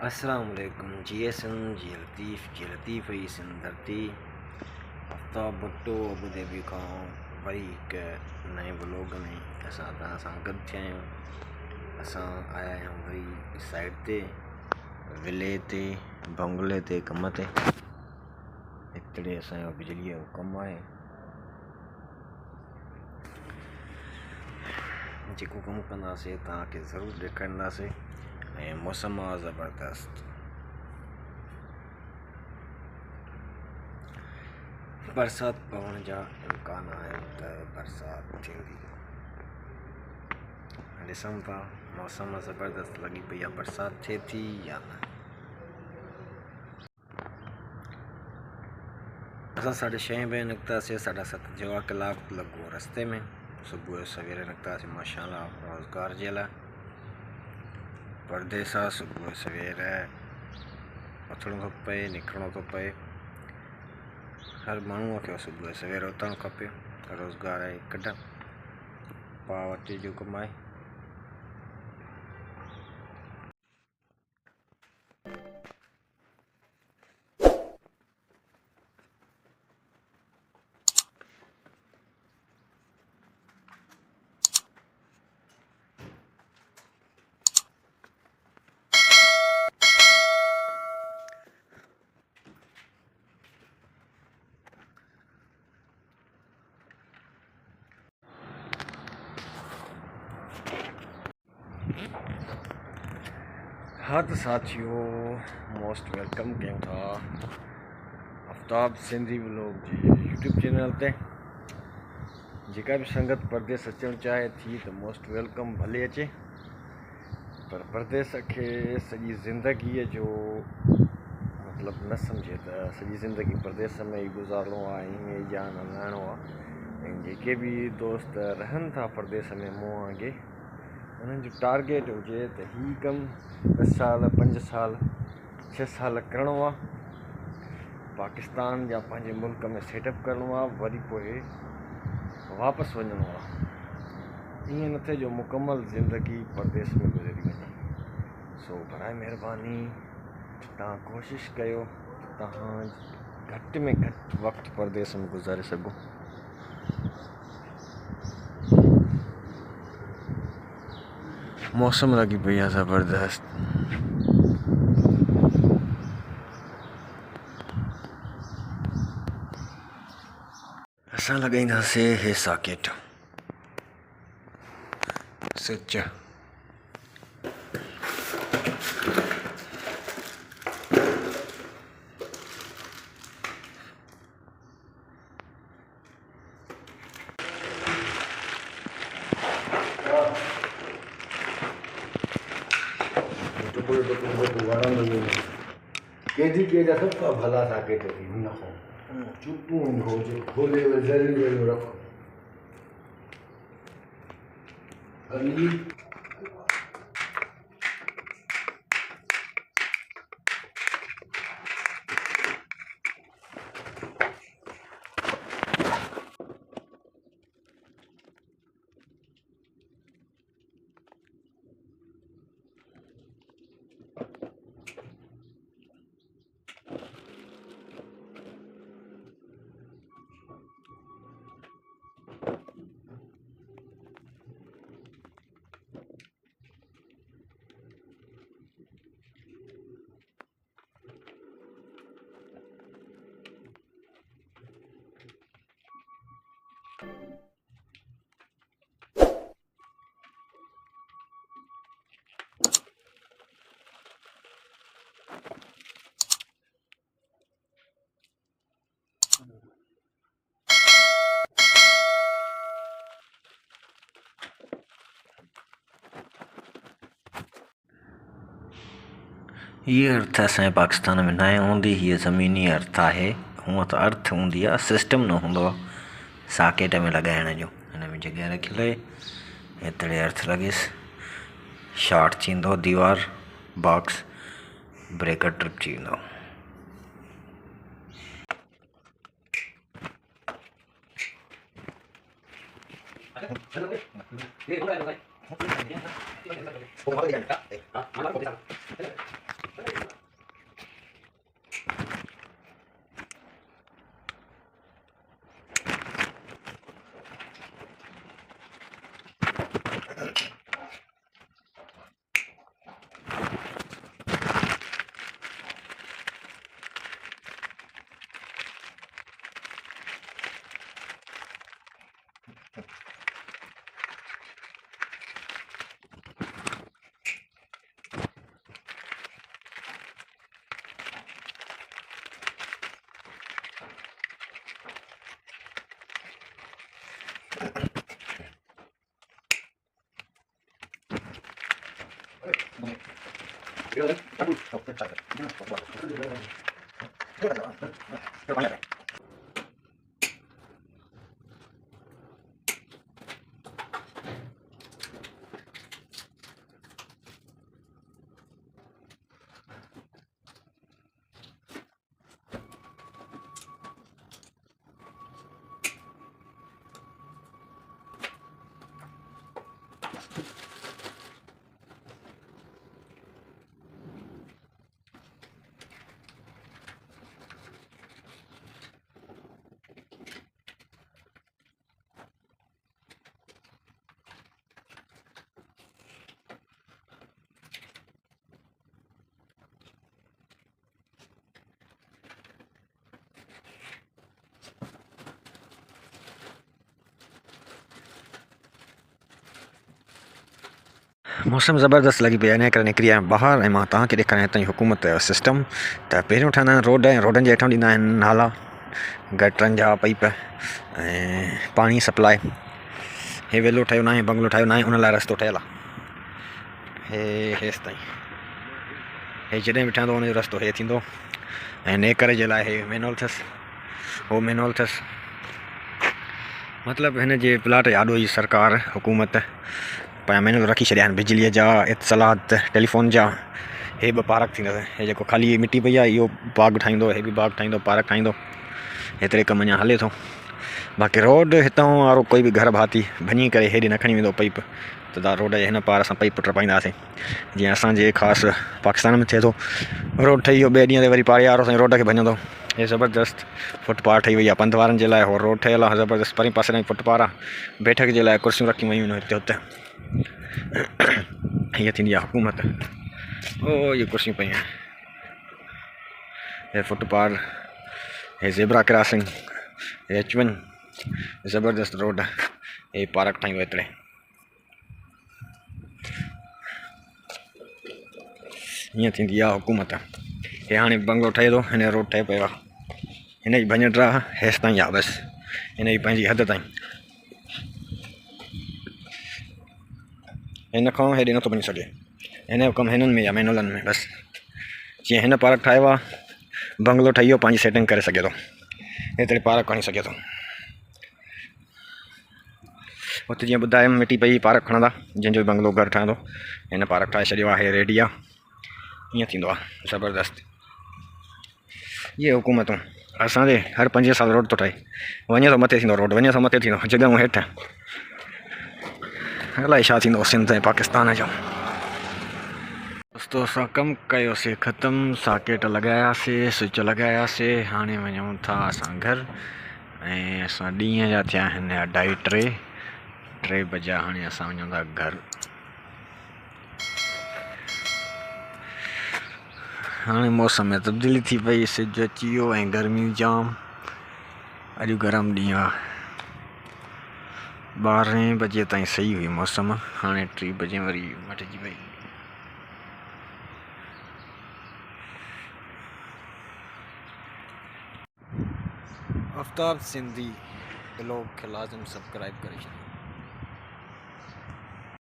अस्सलाम वालेकुम GSM जी लतीफ़ ही सिंधरती Aftab Bhutto Abu Dhabi खां worry हिकु नए ब्लॉग में असां तव्हां सां गॾु थिया आहियूं। असां आया आहियूं वरी साइड ते विले ते बंगले ते कम ते। हिकिड़े असांजो बिजलीअ जो कमु आहे जेको कमु कंदासीं तव्हांखे ज़रूरु ॾेखारींदासीं। ऐं मौसम आहे ज़बरदस्त, बरसाति पवण जा इम्कान आहिनि त बरसाति थींदी। ॾिसूं था मौसम ज़बरदस्त लॻी पई आहे, बरसाति थिए थी या न। असां 6:30 बजे निकितासीं, 7:30 जो कलाकु लॻो रस्ते में। सुबुह जो सवेरे निकितासीं माशाअल्लाह रोज़गार जे लाइ। परदेस आहे, सुबुह सवेरे उथणो थो पए, निकिरणो थो पए। हर माण्हूअ खे सुबुह सवेरे उथणु खपे, रोज़गार आहे कढणु। पावरटी जो कमु आहे। हाँ तो साथियों, मोस्ट वेलकम कयूं था आफ्ताब सिंधी ब्लॉग जे यूट्यूब चैनल ते। जेका भी संगत परदेस अचणु चाहे थी त मोस्ट वेलकम भले अचे, पर परदेस खे सॼी ज़िंदगीअ जो मतिलबु न सम्झे त सॼी ज़िंदगी परदेस में ई गुज़ारणो आहे, ईअं ई जान हलाइणो आहे। ऐं जेके बि दोस्त रहनि था परदेस में मूं वांगुरु, उन्हनि जो टारगेट हुजे त हीउ कमु 10 साल 5 साल 6 साल करिणो आहे, पाकिस्तान या पंहिंजे मुल्क में सेटअप करिणो आहे, वरी पोइ वापसि वञिणो आहे। ईअं न थिए जो मुकमल ज़िंदगी परदेस में गुज़री वञे। सो बराए महिरबानी तव्हां कोशिशि कयो त तव्हां घटि में घटि वक़्तु परदेस में गुज़ारे सघो। मौसम लॻी पई आहे ज़बरदस्त। असां लॻाईंदासीं हे सॉकेट स्विच। केजा सबका भला सॉकेट चुप्पू खोले ज़रूर रखो। ये अर्थ असांजे पाकिस्तान में न हूंदी, हीअ ज़मीनी अर्थ आहे। हूअं त अर्थ हूंदी आहे, सिस्टम न हूंदो आहे सॉकेट में लॻाइण जो। हिन में जॻह रखियल आहे, एतिरे अर्थ लॻेसि, शॉर्ट थींदो दीवार बॉक्स, ब्रेकर ट्रिप थी वेंदो। मौसम ज़बरदस्त लगी पे इन करे निकिरी आहियां ॿाहिरि ऐं मां तव्हांखे ॾेखारियां थो हुकूमत जो सिस्टम। त पहिरियों ठहंदा आहिनि रोड ऐं रोडनि जे हेठां ॾींदा आहिनि नाला गटरनि जा पाइप ऐं पाणी सप्लाई। हे वेलो ठहियो न आहे, बंगलो ठाहियो न आहे, उन लाइ रस्तो ठहियलु आहे हेसि ताईं। हे जॾहिं बि ठहंदो हुनजो रस्तो हे थींदो ऐं नेकर जे लाइ हे मैनुअल अथसि, हो मैनुअल अथसि। मतिलबु हिन जे प्लाट यादो ई सरकार हुकूमत पंहिंजा मैनुअल रखी छॾिया आहिनि बिजलीअ जा, इत्तलात, टेलीफोन जा। हे ॿ पार्क थींदसि, हे जेको ख़ाली मिटी पई आहे इहो बाग़ ठाहींदो, हे बि बाग़ ठाहींदो, पार्क ठाहींदो। हेतिरे कमु अञा हले थो। बाक़ी रोड हितां वारो कोई बि घर भाती भञी करे हेॾे न खणी वेंदो पाइप, त रोड जे हिन पार असां पाइप टपाईंदासीं। जीअं असांजे ख़ासि पाकिस्तान में थिए थो, रोड ठही वियो ॿिए ॾींहं ते वरी पाड़े वारो साईं रोड खे भञंदो। हे ज़बरदस्त फुटपाथ ठही वई आहे पंध वारनि जे लाइ, हो रोड ठहियलु आहे ज़बरदस्त। परे पासे ताईं फुटपाथ आहे, बैठक जे लाइ कुर्सियूं रखी वयूं आहिनि हिते हुते। हीअ थींदी आहे हुकूमत। ओ इहे कुर्सियूं पयूं आहिनि, हे फुटपाथ, हे ज़ेबरा क्रॉसिंग, हे H1 ज़बरदस्त रोड, हे पार्क ठाहींदो एतिरे। हीअं थींदी आहे हुकूमत। हे हाणे बंगलो ठहे थो, हिन जो रोड ठहे पियो आहे, हिन जी भञट आहे हेसि ताईं आहे बसि, हिन जी पंहिंजी हद ताईं। हिन खां हेॾे नथो वञी सघे, हिन जो कमु हिननि में या मैनुअलनि में बसि। जीअं हिन पार्क ठाहियो आहे, बंगलो ठही वियो, पंहिंजी सेटिंग करे सघे थो, हेतिरे पार्क खणी सघे थो। हुते जीअं ॿुधायमि मिटी पई पार्क खणंदा, जंहिंजो बंगलो घरु ठहंदो, हिन पार्क ठाहे छॾियो आहे। हे रेडी आहे, ईअं थींदो आहे ज़बरदस्त। इहे हुकूमतूं असांजे हर 5 साल रोड थो ठहे, वञे थो मथे थींदो रोड, वञे थो मथे थींदो, जॻहियूं हेठि। अलाए छा थींदो सिंध ऐं पाकिस्तान जो। दोस्तो असां कमु कयोसीं ख़तमु, सॉकेट लॻायासीं, स्विच लॻायासीं, हाणे वञूं था असां घर। ऐं असां ॾींहं जा थिया आहिनि 2:30 बजा, हाणे असां वञूं था घर। हाणे मौसम में तब्दीली थी पई, सिज अची वियो ऐं गर्मी जाम। अॼु गरम ॾींहुं आहे, 12 बजे ताईं सही हुई मौसम, हाणे 3 बजे वरी मटिजी वई। आफ्ताब सिंधी ब्लॉग खे लाज़िम सब्सक्राइब करे छॾियो।